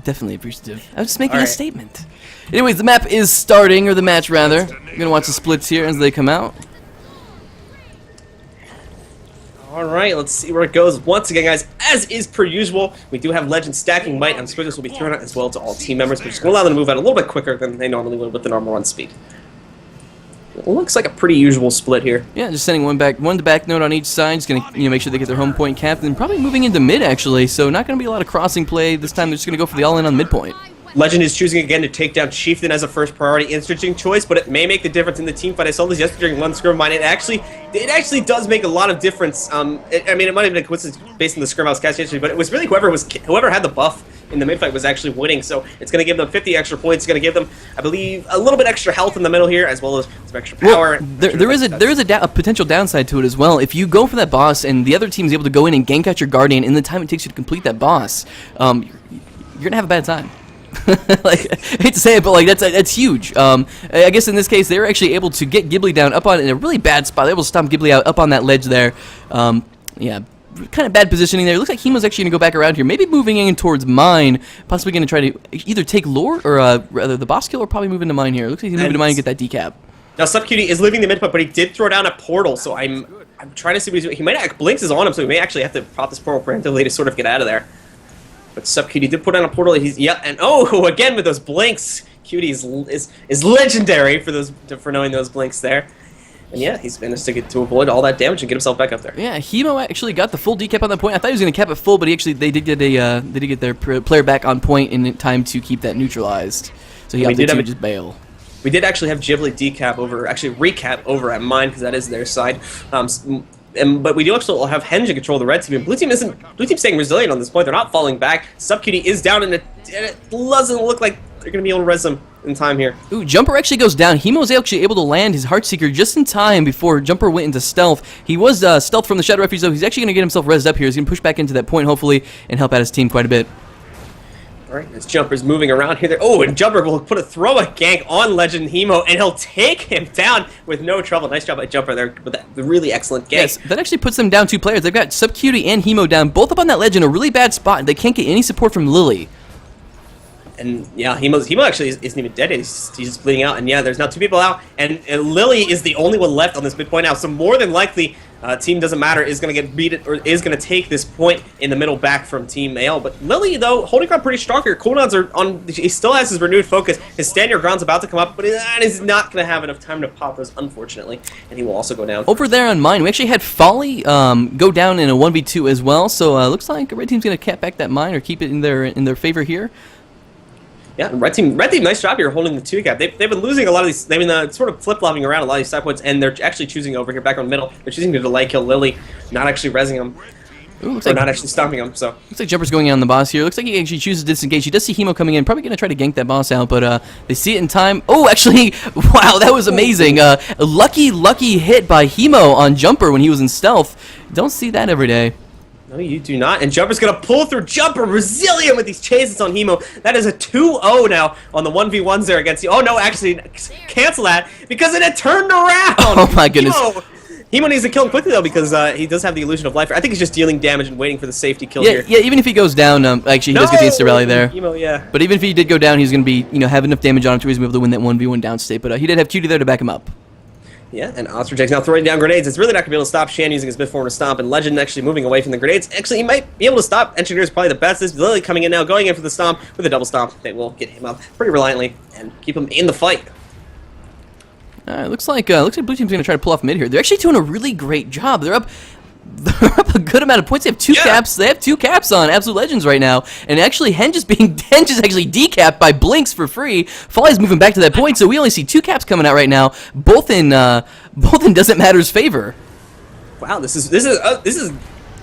definitely appreciative. I was just making a statement. Anyways, the map is starting, or the match rather. We're gonna watch the splits here as they come out. Alright, let's see where it goes. Once again, guys, as is per usual, we do have Legend stacking might, and Squiggles will be thrown out as well to all team members, which is going to allow them to move out a little bit quicker than they normally would with the normal run speed. It looks like a pretty usual split here. Yeah, just sending one back note on each side. Just gonna make sure they get their home point capped, and probably moving into mid actually. So not gonna be a lot of crossing play this time. They're just gonna go for the all-in on midpoint. Legend is choosing again to take down Chieftain as a first priority, interesting choice, but it may make the difference in the team fight. I saw this yesterday during one scrim of mine. It actually does make a lot of difference. I mean, it might have been a coincidence based on the scrim I was catching yesterday, but it was really whoever had the buff in the mid fight was actually winning. So it's going to give them 50 extra points. It's going to give them, I believe, a little bit extra health in the middle here, as well as some extra power. Well, there is a potential downside to it as well. If you go for that boss and the other team is able to go in and gank out your Guardian in the time it takes you to complete that boss, you're gonna have a bad time. Like, I hate to say it, but like that's huge. I guess in this case they were actually able to get Ghibli down up on in a really bad spot. They were able to stomp Ghibli out up on that ledge there. Yeah, kind of bad positioning there. It looks like Hemo's actually gonna go back around here, maybe moving in towards mine, possibly gonna try to either take lore or rather the boss kill, or probably move into mine here. It looks like he's moving to mine and get that decap. Now SupCutie is leaving the mid point, but he did throw down a portal, so I'm trying to see what he's doing. He might Blinks is on him, so he may actually have to pop this portal preemptively to sort of get out of there. But SupCutie did put down a portal. And oh, again with those blinks. Cutie is legendary for knowing those blinks there. And yeah, he's managed to avoid all that damage and get himself back up there. Yeah, Hemo actually got the full decap on that point. I thought he was going to cap it full, but they did get their player back on point in time to keep that neutralized. So he opted to just bail. We did actually have Ghibli recap over at mine, because that is their side. But we do actually have Henge in control of the red team. And blue team staying resilient on this point. They're not falling back. SupCutie is down, and it doesn't look like they're going to be able to res him in time here. Ooh, Jumper actually goes down. Hemo was actually able to land his Heartseeker just in time before Jumper went into stealth. He was stealth from the Shadow Refuge, though. He's actually going to get himself rezzed up here. He's going to push back into that point, hopefully, and help out his team quite a bit. Alright, this Jumper's moving around here. Oh, and Jumper will throw a gank on Legend Hemo, and he'll take him down with no trouble. Nice job by Jumper there with that really excellent gank. Yes, that actually puts them down 2 players. They've got SupCutie and Hemo down, both up on that ledge in a really bad spot. They can't get any support from Lily. And yeah, Hemo actually isn't even dead. He's just bleeding out. And yeah, there's now 2 people out, and Lily is the only one left on this midpoint now. So more than likely, Team Doesn't Matter is going to get beat, or is going to take this point in the middle back from Team Ale. But Lily, though, holding ground pretty strong here. Cooldowns are on. He still has his renewed focus. His stand your ground's about to come up, but he's not going to have enough time to pop those, unfortunately. And he will also go down. Over there on mine, we actually had Folly go down in a 1v2 as well. So looks like red team's going to cap back that mine or keep it in their favor here. Yeah, red team, nice job here holding the 2 gap. They've been losing a lot of these. They've been sort of flip-flopping around a lot of these side points, and they're actually choosing over here back on the middle. They're choosing to delay kill Lily, not actually rezzing him. Ooh, not actually stopping him. So looks like Jumper's going in on the boss here. Looks like he actually chooses to disengage. He does see Hemo coming in, probably going to try to gank that boss out, but they see it in time. Oh, actually, wow, that was amazing. A lucky hit by Hemo on Jumper when he was in stealth. Don't see that every day. No, you do not. And Jumper's going to pull through. Jumper, resilient with these chases on Hemo. That is a 2-0 now on the 1v1s there against you. Oh, no, actually, cancel that because it had turned around. Oh, my goodness. Hemo needs to kill him quickly, though, because he does have the illusion of life. I think he's just dealing damage and waiting for the safety kill here. Yeah, even if he goes down, actually, he does get the insta-rally there. Hemo, yeah. But even if he did go down, he's going to be, have enough damage on him to be able to win that 1v1 downstate. But he did have Cutie there to back him up. Yeah, and Ostrich now throwing down grenades. It's really not going to be able to stop Shan using his mid form to stomp, and Legend actually moving away from the grenades. Actually, he might be able to stop. Engineer's probably the best. This is Lily coming in now, going in for the stomp with a double stomp. They will get him up pretty reliantly and keep him in the fight. Looks like blue team's going to try to pull off mid here. They're actually doing a really great job. They're up a good amount of points. They have 2 caps. They have 2 caps on Absolute Legends right now. And actually, Henge is actually decapped by Blinks for free. Folly's moving back to that point, so we only see 2 caps coming out right now, both in Doesn't Matter's favor. Wow, this is.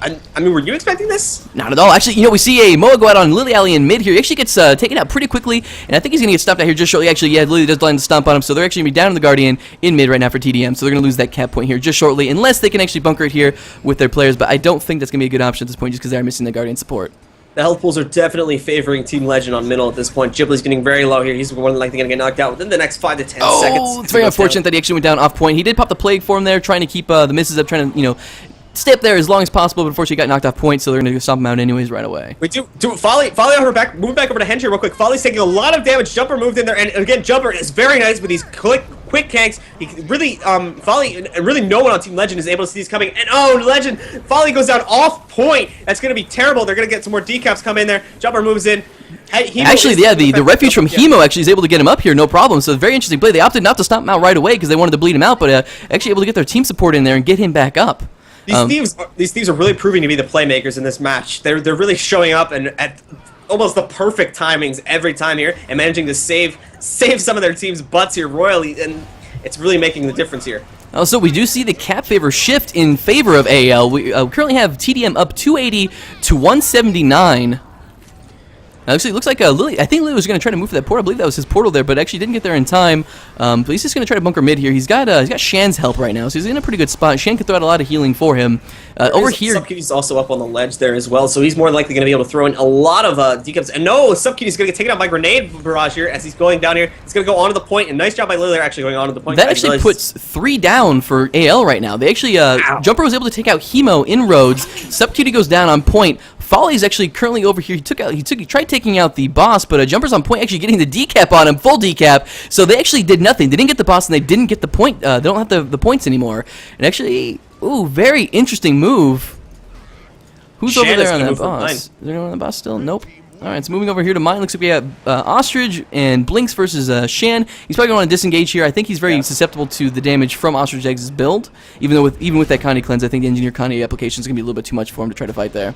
I mean, were you expecting this? Not at all. Actually, we see a Moa go out on Lily Alley in mid here. He actually gets taken out pretty quickly, and I think he's going to get stopped out here just shortly. Actually, yeah, Lily does land the stomp on him, so they're actually going to be down in the Guardian in mid right now for TDM, so they're going to lose that cap point here just shortly, unless they can actually bunker it here with their players, but I don't think that's going to be a good option at this point just because they're missing the Guardian support. The health pools are definitely favoring Team Legend on middle at this point. Ghibli's getting very low here. He's more than likely going to get knocked out within the next 5 to 10 seconds. Oh, it's very unfortunate that he actually went down off point. He did pop the Plague Form there, trying to keep the misses up, trying to, stay up there as long as possible, but unfortunately got knocked off point, so they're going to stomp him out anyways right away. We do Folly on her back, move back over to Henge real quick. Folly's taking a lot of damage. Jumper moved in there, and again, Jumper is very nice with these quick ganks. He really, Folly, and really no one on Team Legend is able to see these coming. And oh, Legend, Folly goes down off point. That's going to be terrible. They're going to get some more decaps come in there. Jumper moves in. Actually, yeah, the refuge from Hemo actually is able to get him up here, no problem. So very interesting play. They opted not to stomp him out right away because they wanted to bleed him out, but actually able to get their team support in there and get him back up. These thieves are really proving to be the playmakers in this match. They're really showing up and at almost the perfect timings every time here and managing to save some of their team's butts here royally, and it's really making the difference here. Also, we do see the cap favor shift in favor of AL. We currently have TDM up 280 to 179. Actually, it looks like Lily. I think Lily was going to try to move for that portal. I believe that was his portal there, but actually didn't get there in time. But he's just going to try to bunker mid here. He's got Shan's help right now, so he's in a pretty good spot. Shan can throw out a lot of healing for him. Over here, Subcutie's also up on the ledge there as well, so he's more likely going to be able to throw in a lot of decaps. And no, Subcutie's going to get taken out by grenade barrage here as he's going down here. He's going to go onto the point, and nice job by Lily actually going onto the point. That actually puts 3 down for AL right now. They actually Jumper was able to take out Hemo inroads. Subcutie goes down on point. Folly's actually currently over here. He tried taking out the boss, but Jumper's on point, actually getting the decap on him, full decap. So they actually did nothing. They didn't get the boss, and they didn't get the point. They don't have the points anymore. And actually, ooh, very interesting move. Who's over there on that boss? Is there anyone on the boss still? Nope. All right, so moving over here to mine. Looks like we have Ostrich and Blinks versus Shan. He's probably going to want to disengage here. I think he's very susceptible to the damage from Ostrich Eggs' build. Even with that Conde cleanse, I think the Engineer Conde application is going to be a little bit too much for him to try to fight there.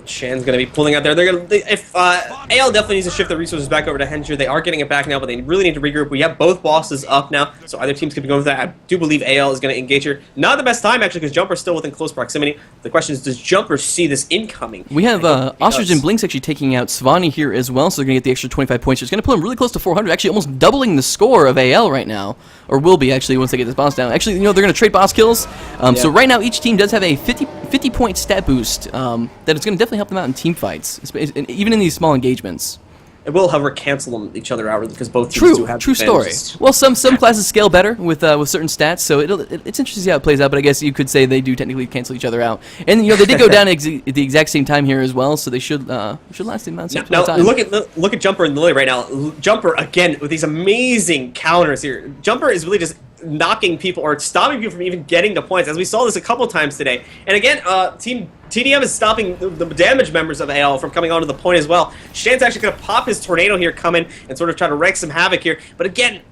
Shan's going to be pulling out there. If AL definitely needs to shift the resources back over to Henge. They are getting it back now, but they really need to regroup. We have both bosses up now, so either team's going to be going for that. I do believe AL is going to engage here. Not the best time, actually, because Jumper's still within close proximity. The question is, does Jumper see this incoming? We have Ostrich and Blinks actually taking out Svani here as well, so they're going to get the extra 25 points. It's going to put him really close to 400, actually almost doubling the score of AL right now, or will be, actually, once they get this boss down. Actually, they're going to trade boss kills. So right now, each team does have a 50-point stat boost that is going to definitely help them out in team fights, even in these small engagements. It will, however, cancel each other out because both teams do have true story. Well, some classes scale better with certain stats, so it's interesting to see how it plays out. But I guess you could say they do technically cancel each other out, and they did go down at the exact same time here as well, so they should last the amount of time. Look at Jumper and Lily right now. Jumper again with these amazing counters here. Jumper is really just knocking people or stopping people from even getting the points, as we saw this a couple times today. And again, Team TDM is stopping the damage members of AL from coming onto the point as well. Shan's actually going to pop his tornado here, coming and sort of try to wreak some havoc here. But again,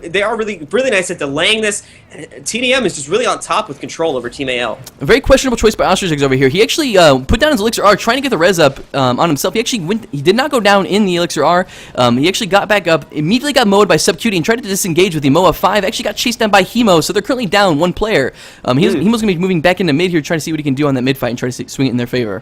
they are really nice at delaying this. TDM is just really on top with control over Team AL. A very questionable choice by Ostrich Eggs over here. He actually put down his Elixir R, trying to get the res up on himself. He actually he did not go down in the Elixir R. He actually got back up, immediately got mowed by Subcutie, and tried to disengage with the Moa 5. Actually got chased down by Hemo, so they're currently down one player. Hemo's going to be moving back into mid here, trying to see what he can do on that mid fight and try to swing it in their favor.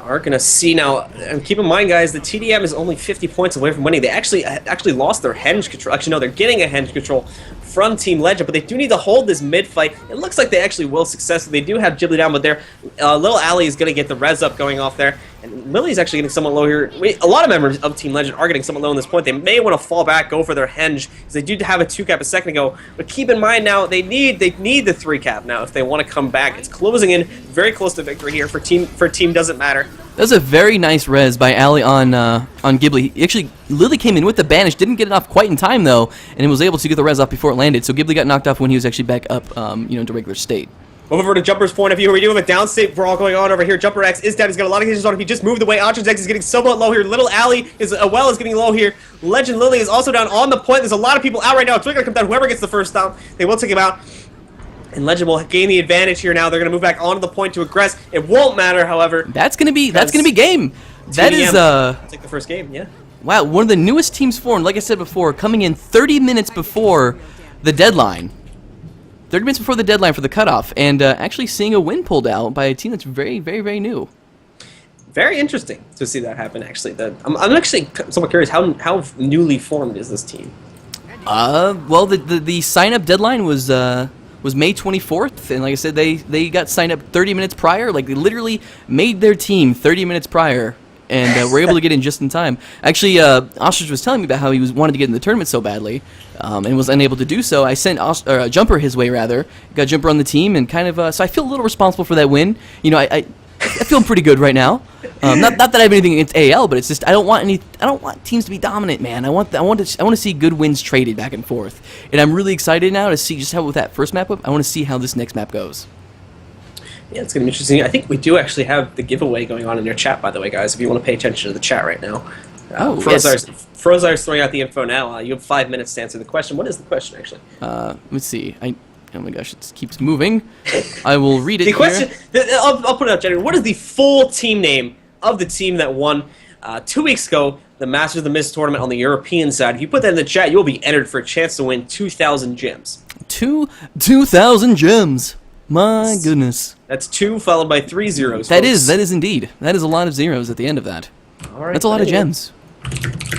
Are going to see now, and keep in mind, guys, the TDM is only 50 points away from winning. They actually lost their Henge control. Actually, no, they're getting a Henge control from Team Legend, but they do need to hold this mid fight. It looks like they actually will successfully. They do have Ghibli down, but their little Ally is going to get the res up going off there, and Lily's actually getting somewhat low here. A lot of members of Team Legend are getting somewhat low in this point. They may want to fall back, go for their Henge, because they do have a 2-cap a second ago, but keep in mind now, they need the 3-cap now if they want to come back. It's closing in, very close to victory here for Team Doesn't Matter. That was a very nice res by Ali on Ghibli. Actually, Lily came in with the banish, didn't get it off quite in time though, and was able to get the res off before it landed. So Ghibli got knocked off when he was actually back up, to regular state. Over to Jumper's point of view, we do have a downstate brawl going on over here. Jumper X is down. He's got a lot of cases on him. He just moved away. Ostrich X is getting somewhat low here. Little Ally is getting low here. Legend Lily is also down on the point. There's a lot of people out right now. It's really going to come down. Whoever gets the first down, they will take him out. And Legend will gain the advantage here now. They're going to move back onto the point to aggress. It won't matter, however. That's going to be game. That is take the first game, yeah. Wow, one of the newest teams formed, like I said before, coming in 30 minutes before the deadline. 30 minutes before the deadline for the cutoff, and actually seeing a win pulled out by a team that's very, very, very new. Very interesting to see that happen, actually. I'm actually somewhat curious, how newly formed is this team? Well, the sign-up deadline was May 24th, and like I said, they got signed up 30 minutes prior. Like, they literally made their team 30 minutes prior, and we're able to get in just in time. Actually, Ostrich was telling me about how he wanted to get in the tournament so badly, and was unable to do so. I sent Jumper his way, rather. Got Jumper on the team, and kind of so I feel a little responsible for that win. You know, I feel pretty good right now. Not that I have anything against AL, but it's just I don't want teams to be dominant, man. I want to see good wins traded back and forth, and I'm really excited now to see just how with that first map up. I want to see how this next map goes. Yeah, it's going to be interesting. I think we do actually have the giveaway going on in your chat, by the way, guys, if you want to pay attention to the chat right now. Frozar's throwing out the info now. You have 5 minutes to answer the question. What is the question, actually? Let's see. Oh my gosh, it keeps moving. I will read it The question, here. I'll put it out, Jenny. What is the full team name of the team that won 2 weeks ago the Masters of the Mist tournament on the European side? If you put that in the chat, you'll be entered for a chance to win 2,000 gems. 2,000 gems. My goodness. That's 2 followed by 3 zeros. That is indeed. That is a lot of zeros at the end of that. All right, that's a lot of gems.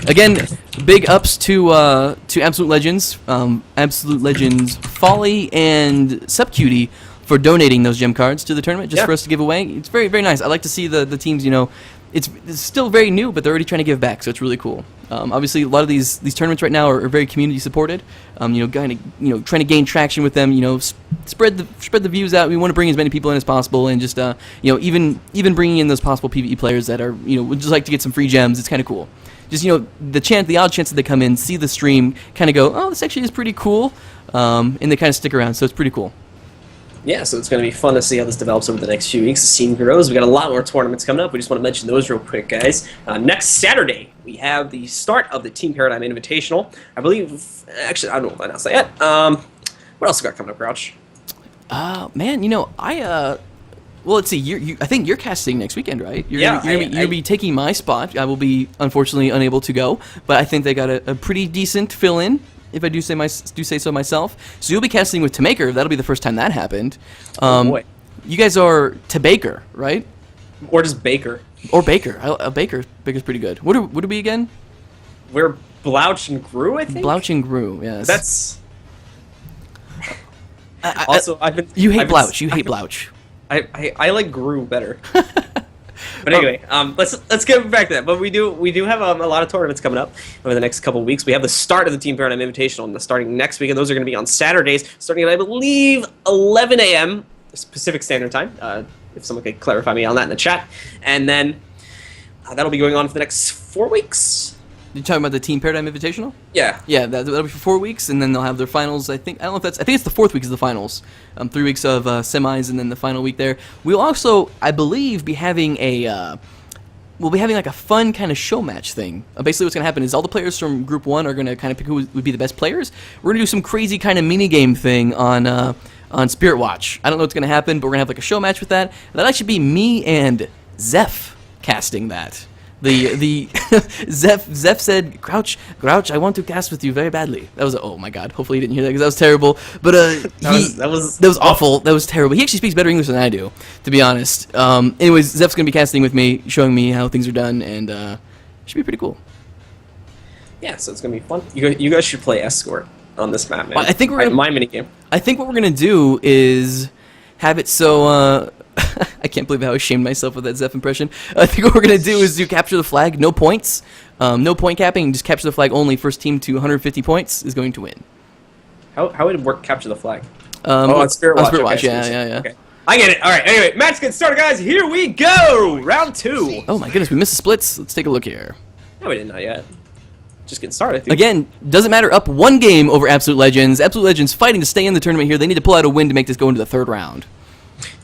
Again, big ups to Absolute Legends, Absolute Legends Folly and Subcutie for donating those gem cards to the tournament just for us to give away. It's very, very nice. I like to see the teams, you know, it's still very new, but they're already trying to give back, so it's really cool. Obviously, a lot of these tournaments right now are very community supported. You know, kind of, you know, trying to gain traction with them. You know, spread the views out. We want to bring as many people in as possible, and just you know, even bringing in those possible PvE players that are, you know, would just like to get some free gems. It's kind of cool. Just, you know, the odd chance that they come in, see the stream, kind of go, oh, this actually is pretty cool, and they kind of stick around. So it's pretty cool. Yeah, so it's going to be fun to see how this develops over the next few weeks. The scene grows. We got a lot more tournaments coming up. We just want to mention those real quick, guys. Next Saturday, we have the start of the Team Paradigm Invitational. I believe, actually, I don't know if I announced that yet. What else we got coming up, Grouch? Man, you know, well, let's see. I think you're casting next weekend, right? You're gonna be taking my spot. I will be unfortunately unable to go, but I think they got a pretty decent fill-in, if I do say so myself. So you'll be casting with Tamaker. That'll be the first time that happened. Oh boy. You guys are Tabaker, right? Or just Baker. Or Baker. Baker's pretty good. What are we again? We're Blouch and Gru, I think. Blouch and Gru. Yes. That's. You hate Blouch. You hate Blouch. I like Gru better. But anyway, let's get back to that. But we do have a lot of tournaments coming up over the next couple of weeks. We have the start of the Team Paradigm Invitational, and starting next week, and those are going to be on Saturdays, starting at, I believe, 11 a.m. Pacific Standard Time. If someone could clarify me on that in the chat, and then that'll be going on for the next 4 weeks. You're talking about the Team Paradigm Invitational? Yeah. Yeah, that'll be for 4 weeks, and then they'll have their finals. I think it's the 4th week is the finals. 3 weeks of semis, and then the final week there. We'll also, I believe, be having like a fun kind of show match thing. Basically, what's going to happen is all the players from Group 1 are going to kind of pick who would be the best players. We're going to do some crazy kind of mini-game thing on Spirit Watch. I don't know what's going to happen, but we're going to have like a show match with that. That'll actually be me and Zeph casting that. The Zeph said, Grouch, I want to cast with you very badly. That was, oh my god, hopefully you didn't hear that because that was terrible. But that was awful. That was terrible. He actually speaks better English than I do, to be honest. Anyways, Zeph's gonna be casting with me, showing me how things are done, and it should be pretty cool. Yeah, so it's gonna be fun. You guys should play Escort on this map, man. I think we're gonna, my minigame. I think what we're gonna do is have it so I can't believe how I shamed myself with that Zeph impression. I think what we're going to do is do capture the flag, no points, no point capping, just capture the flag only. First team to 150 points is going to win. How would it work, capture the flag? On Spirit Watch. Okay, yeah. Okay. I get it. All right, anyway, match gets started, guys. Here we go. Round 2. Oh my goodness, we missed the splits. Let's take a look here. No, we didn't, not yet. Just getting started. Again, doesn't matter, up 1 game over Absolute Legends. Absolute Legends fighting to stay in the tournament here. They need to pull out a win to make this go into the 3rd round.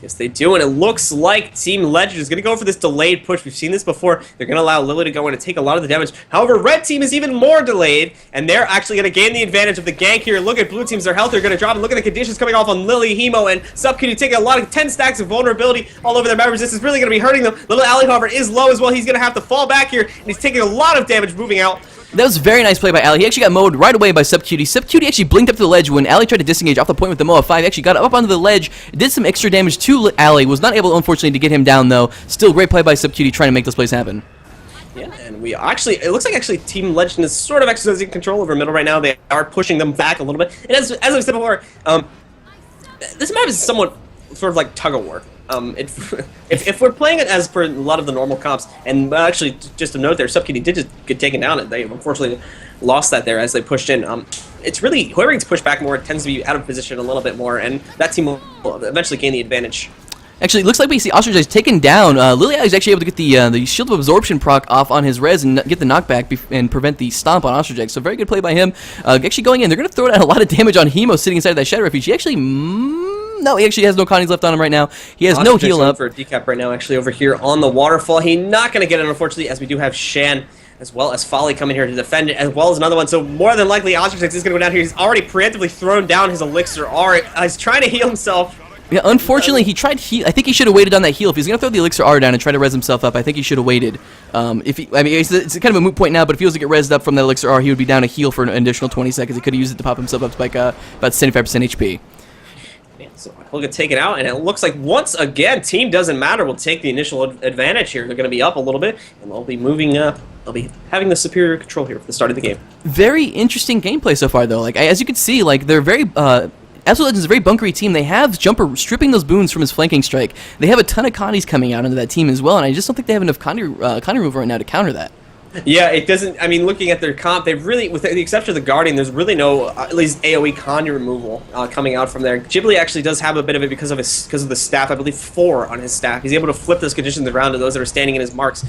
Yes, they do, and it looks like Team Legend is going to go for this delayed push. We've seen this before. They're going to allow Lily to go in and take a lot of the damage. However, Red Team is even more delayed, and they're actually going to gain the advantage of the gank here. Look at Blue Team's their health. They're going to drop, and look at the conditions coming off on Lily, Hemo, and Subcutie taking a lot of 10 stacks of vulnerability all over their members. This is really going to be hurting them. Little Ali, however, is low as well. He's going to have to fall back here, and he's taking a lot of damage moving out. That was a very nice play by Ali. He actually got mowed right away by Subcutie. Subcutie actually blinked up to the ledge when Ali tried to disengage off the point with the Moa 5. Actually got up onto the ledge, did some extra damage to Ali. Was not able, unfortunately, to get him down, though. Still, great play by Subcutie trying to make this plays happen. Yeah, and we actually, it looks like actually Team Legend is sort of exercising control over middle right now. They are pushing them back a little bit. And as I said before, this map is somewhat sort of like tug of war. If we're playing it as per a lot of the normal comps, and actually just a note there, SubQD did just get taken down, and they unfortunately lost that there as they pushed in. It's really whoever gets pushed back more tends to be out of position a little bit more, and that team will eventually gain the advantage. Actually, it looks like we see Ostrich taken down. Lilia is actually able to get the Shield of Absorption proc off on his res and get the knockback and prevent the stomp on Ostrich. So very good play by him. Actually going in, they're going to throw down a lot of damage on Hemo sitting inside of that Shadow Refuge. He actually... no, he actually has no Connies left on him right now. He has no heal up. For a decap right now, actually, over here on the waterfall. He's not going to get it, unfortunately, as we do have Shan as well as Folly coming here to defend it, as well as another one. So more than likely, Ostrich is going to go down here. He's already preemptively thrown down his Elixir R. He's trying to heal himself. Yeah, unfortunately, he tried heal. I think he should have waited on that heal. If he's going to throw the Elixir R down and try to res himself up, I think he should have waited. It's kind of a moot point now, but if he was to get rezzed up from that Elixir R, he would be down a heal for an additional 20 seconds. He could have used it to pop himself up to like about 75% HP. Yeah, so he'll get taken out, and it looks like once again, team doesn't matter. Will take the initial advantage here. They're going to be up a little bit, and they'll be moving up. They'll be having the superior control here for the start of the game. Very interesting gameplay so far, though. Like as you can see, like they're very. Absolute Legends is a very bunkery team. They have Jumper stripping those boons from his flanking strike. They have a ton of Connies coming out into that team as well, and I just don't think they have enough Connie removal right now to counter that. Yeah, it doesn't. I mean, looking at their comp, they've really, with the exception of the Guardian, there's really no at least AOE Connie removal coming out from there. Ghibli actually does have a bit of it because of the staff. I believe 4 on his staff. He's able to flip those conditions around to those that are standing in his marks.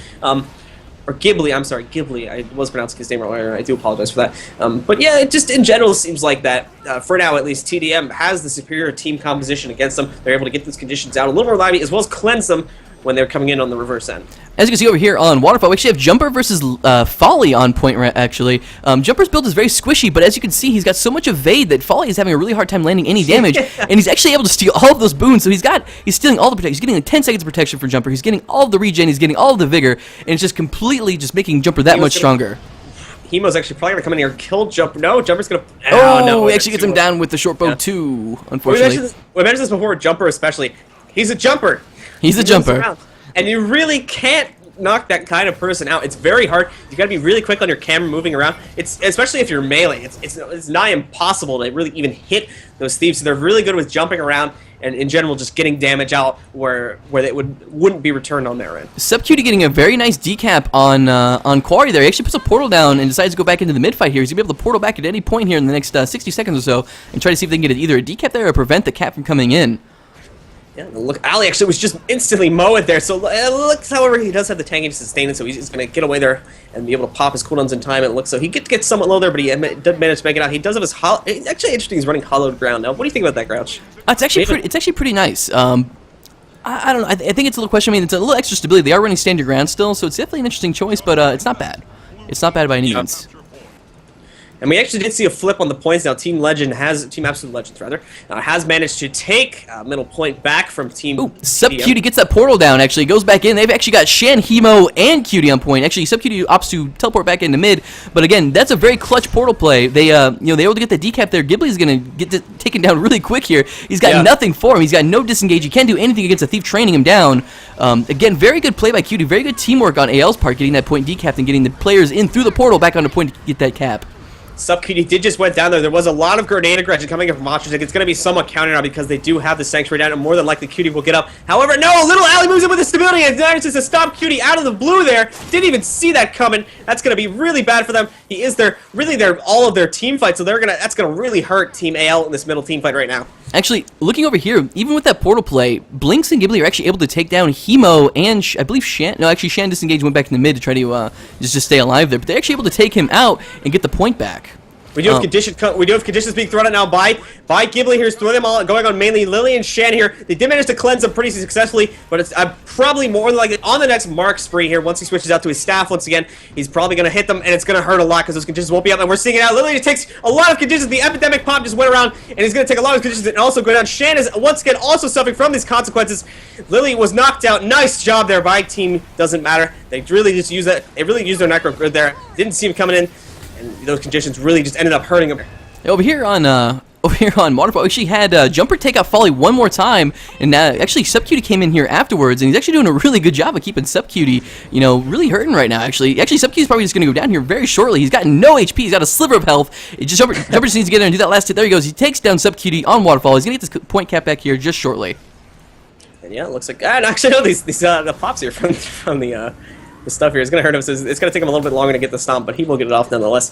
Or Ghibli, I'm sorry, Ghibli. I was pronouncing his name earlier. I do apologize for that. But yeah, it just in general seems like that, for now at least, TDM has the superior team composition against them. They're able to get those conditions out a little more lively, as well as cleanse them when they're coming in on the reverse end. As you can see over here on Waterfall, we actually have Jumper versus Folly on point, actually. Jumper's build is very squishy, but as you can see, he's got so much evade that Folly is having a really hard time landing any damage, and he's actually able to steal all of those boons, so he's stealing all the protection. He's getting like 10 seconds of protection for Jumper, he's getting all of the regen, he's getting all of the vigor, and it's just completely just making Jumper that much stronger. Hemo's actually probably going to come in here and kill Jumper. No, Jumper's going to... Oh, no, he actually gets him down with the short bow too, unfortunately. We mentioned this before, Jumper especially. He's a jumper. He's a jumper. And you really can't knock that kind of person out. It's very hard. You got to be really quick on your camera moving around. It's especially if you're melee. It's nigh impossible to really even hit those thieves. So they're really good with jumping around and in general just getting damage out where they wouldn't be returned on their end. SubQD getting a very nice decap on Quarry there. He actually puts a portal down and decides to go back into the mid fight here. He's gonna be able to portal back at any point here in the next 60 seconds or so and try to see if they can get either a decap there or prevent the cap from coming in. Yeah, look, Ali actually was just instantly mowed there. So it looks, however, he does have the tanking to sustain it, so he's going to get away there and be able to pop his cooldowns in time. It looks so he gets somewhat low there, but he did manage to make it out. He does have his it's actually interesting. He's running hollowed ground now. What do you think about that, Grouch? It's actually pretty nice. I don't know. I think it's a little question. I mean, it's a little extra stability. They are running stand your ground still, so it's definitely an interesting choice. But it's not bad. It's not bad by any means. And we actually did see a flip on the points now. Team Absolute Legends rather, has managed to take middle point back from Team. Ooh, SubQD gets that portal down. Actually, goes back in. They've actually got Shan, Hemo, and QD on point. Actually, SubQD opts to teleport back into mid. But again, that's a very clutch portal play. They they were able to get the decap there. Ghibli is gonna get taken down really quick here. He's got nothing for him. He's got no disengage. He can't do anything against a thief training him down. Again, very good play by QD. Very good teamwork on AL's part, getting that point decapped and getting the players in through the portal back onto point to get that cap. SubQD did just went down there. There was a lot of grenade aggression coming in from Ostrich. It's going to be somewhat countered now because they do have the Sanctuary down, and more than likely QD will get up. However, no, little Ali moves in with the stability and manages to stop QD out of the blue there. Didn't even see that coming. That's going to be really bad for them. He is all of their team fight, so that's going to really hurt Team AL in this middle team fight right now. Actually, looking over here, even with that portal play, Blinks and Ghibli are actually able to take down Hemo and I believe Shan. No, actually Shan disengaged, went back in the mid to try to just stay alive there. But they're actually able to take him out and get the point back. We do have conditions being thrown out now by Ghibli here. He's throwing them all going on mainly Lily and Shan here. They did manage to cleanse them pretty successfully, but it's probably more than likely on the next mark spree here. Once he switches out to his staff once again, he's probably going to hit them, and it's going to hurt a lot because those conditions won't be up. And we're seeing it out. Lily just takes a lot of conditions. The epidemic pop just went around, and he's going to take a lot of conditions and also go down. Shan is once again also suffering from these consequences. Lily was knocked out. Nice job there by Team Doesn't Matter. They really just use that. They really used their necro grid there. Didn't see him coming in. And those conditions really just ended up hurting him. Over here on Waterfall, we actually had Jumper take out Folly one more time, and actually SubQD came in here afterwards, and he's actually doing a really good job of keeping SubQD, really hurting right now. Actually SubQD's probably just going to go down here very shortly. He's got no HP. He's got a sliver of health. Jumper just needs to get there and do that last hit. There he goes. He takes down SubQD on Waterfall. He's going to get this point cap back here just shortly. And yeah, it looks like and actually no, these the pops here from the stuff here is gonna hurt him. So it's gonna take him a little bit longer to get the stomp, but he will get it off nonetheless.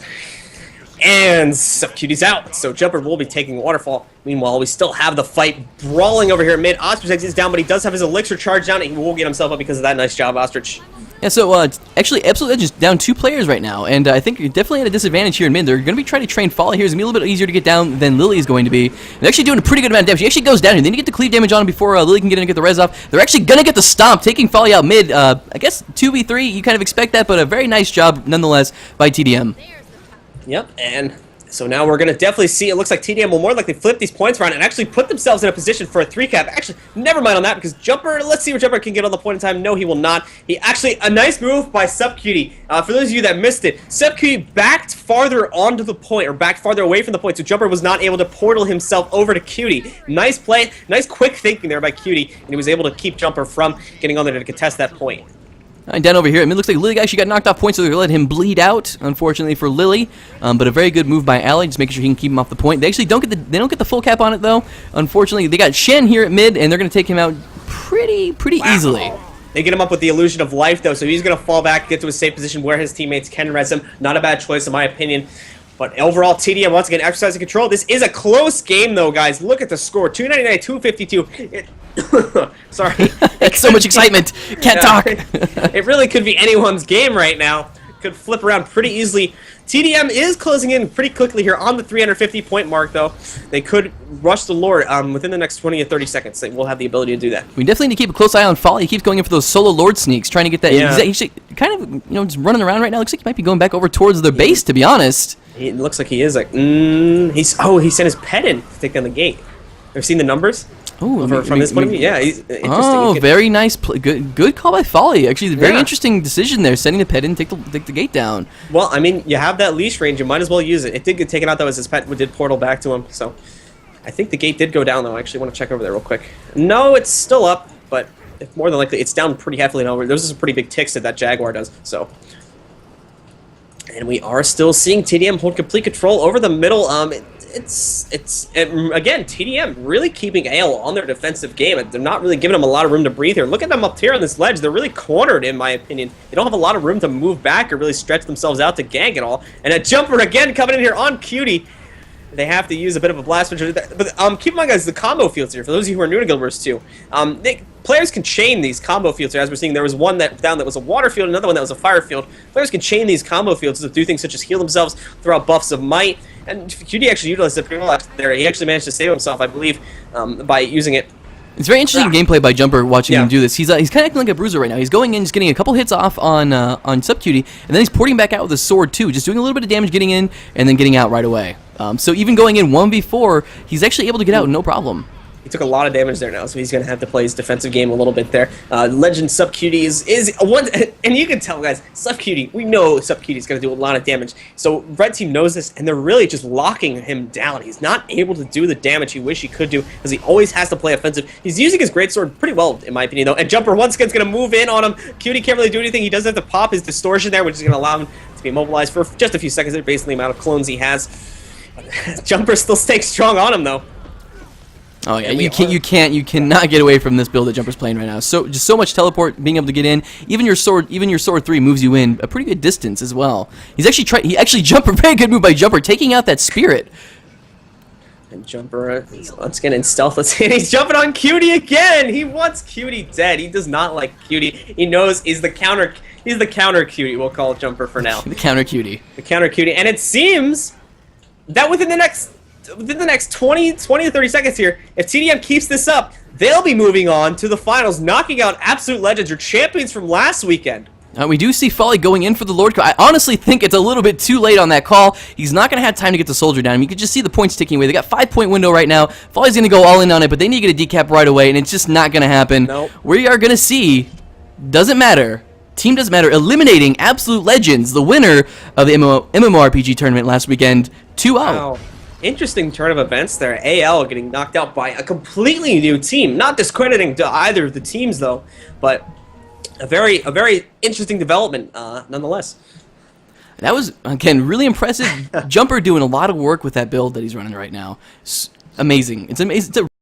And Cutie's out, so Jumper will be taking Waterfall. Meanwhile, we still have the fight brawling over here at mid. Ostrich is down, but he does have his Elixir charged down, and he will get himself up because of that. Nice job, Ostrich. Yeah, so actually, Absolute Legends down 2 players right now, and I think you're definitely at a disadvantage here in mid. They're going to be trying to train Folly here. It's going to be a little bit easier to get down than Lily is going to be. They're actually doing a pretty good amount of damage. He actually goes down here. Then you get the cleave damage on him before Lily can get in and get the res off. They're actually going to get the stomp, taking Folly out mid. I guess 2v3, you kind of expect that, but a very nice job nonetheless by TDM. Yep, and so now we're going to definitely see, it looks like TDM will more likely flip these points around and actually put themselves in a position for a 3-cap. Actually, never mind on that, because Jumper, let's see what Jumper can get on the point in time. No, he will not. He actually, a nice move by SupCutie. For those of you that missed it, SupCutie backed farther onto the point, or backed farther away from the point, so Jumper was not able to portal himself over to Cutie. Nice play, nice quick thinking there by Cutie, and he was able to keep Jumper from getting on there to contest that point. And down over here, I mean, it looks like Lily actually got knocked off points, so they're going to let him bleed out, unfortunately for Lily. But a very good move by Ally, just making sure he can keep him off the point. They actually don't get the full cap on it though. Unfortunately, they got Shen here at mid, and they're going to take him out pretty easily. They get him up with the illusion of life though, so he's going to fall back, get to a safe position where his teammates can res him. Not a bad choice in my opinion. But overall, TDM once again exercising control. This is a close game though, guys. Look at the score: 299, 252. Sorry. That's so much excitement. Can't talk. It really could be anyone's game right now. Could flip around pretty easily. TDM is closing in pretty quickly here on the 350-point mark, though. They could rush the Lord within the next 20 or 30 seconds. They will have the ability to do that. We definitely need to keep a close eye on Folly. He keeps going in for those solo Lord sneaks, trying to get that. Yeah. He's kind of, just running around right now. Looks like he might be going back over towards their base, to be honest. It looks like he is like, he sent his pet in to take down the gate. Ever seen the numbers? Oh, from this point of view, yeah, he's interesting. Oh, very nice, good call by Folly. Actually, very Yeah. interesting decision there, sending the pet in, take the gate down. Well, I mean, you have that leash range, you might as well use it. It did get taken out though, as his pet did portal back to him. So, I think the gate did go down though. I actually want to check over there real quick. No, it's still up, but more than likely, it's down pretty heavily now. Those are some pretty big ticks that Jaguar does. So. And we are still seeing TDM hold complete control over the middle. Again, TDM really keeping AL on their defensive game. They're not really giving them a lot of room to breathe here. Look at them up here on this ledge. They're really cornered, in my opinion. They don't have a lot of room to move back or really stretch themselves out to gank at all. And a Jumper again coming in here on Cutie. They have to use a bit of a blast switch. But keep in mind, guys, the combo fields here, for those of you who are new to Guild Wars 2, players can chain these combo fields here. As we're seeing, there was one that was a water field, another one that was a fire field. Players can chain these combo fields to do things such as heal themselves, throw out buffs of might, and Cutie actually utilized it pretty well there. He actually managed to save himself, I believe, by using it. It's very interesting gameplay by Jumper watching him do this. He's kind of acting like a bruiser right now. He's going in, just getting a couple hits off on SupCutie, and then he's porting back out with his sword too, just doing a little bit of damage getting in and then getting out right away. So even going in 1v4, he's actually able to get out no problem. He took a lot of damage there now, so he's going to have to play his defensive game a little bit there. Legend SupCutie is one, and you can tell, guys, SupCutie, we know SupCutie is going to do a lot of damage. So Red Team knows this, and they're really just locking him down. He's not able to do the damage he wish he could do, because he always has to play offensive. He's using his greatsword pretty well, in my opinion, though. And Jumper once again is going to move in on him. Cutie can't really do anything. He does have to pop his distortion there, which is going to allow him to be immobilized for just a few seconds, based on the amount of clones he has. Jumper still staying strong on him, though. Oh yeah, you cannot get away from this build that Jumper's playing right now. So just so much teleport, being able to get in. Even your sword 3 moves you in a pretty good distance as well. He actually Jumper, very good move by Jumper, taking out that spirit. And Jumper once again in stealthless, and he's jumping on Cutie again. He wants Cutie dead. He does not like Cutie. He knows he's the counter Cutie. We'll call it Jumper for now. The counter Cutie. The counter Cutie, and it seems that within the next 20 to 30 seconds here, if TDM keeps this up, they'll be moving on to the finals, knocking out Absolute Legends, your champions from last weekend. We do see Folly going in for the Lord. I honestly think it's a little bit too late on that call. He's not going to have time to get the soldier down. You can just see the points ticking away. They got 5-point window right now. Folly's going to go all in on it, but they need to get a decap right away, and it's just not going to happen. Nope. We are going to see, doesn't matter, team doesn't matter, eliminating Absolute Legends, the winner of the MMORPG tournament last weekend, 2-0. Wow. Interesting turn of events there. AL getting knocked out by a completely new team. Not discrediting to either of the teams, though, but a very interesting development nonetheless. That was, again, really impressive. Jumper doing a lot of work with that build that he's running right now. Amazing. It's amazing. It's a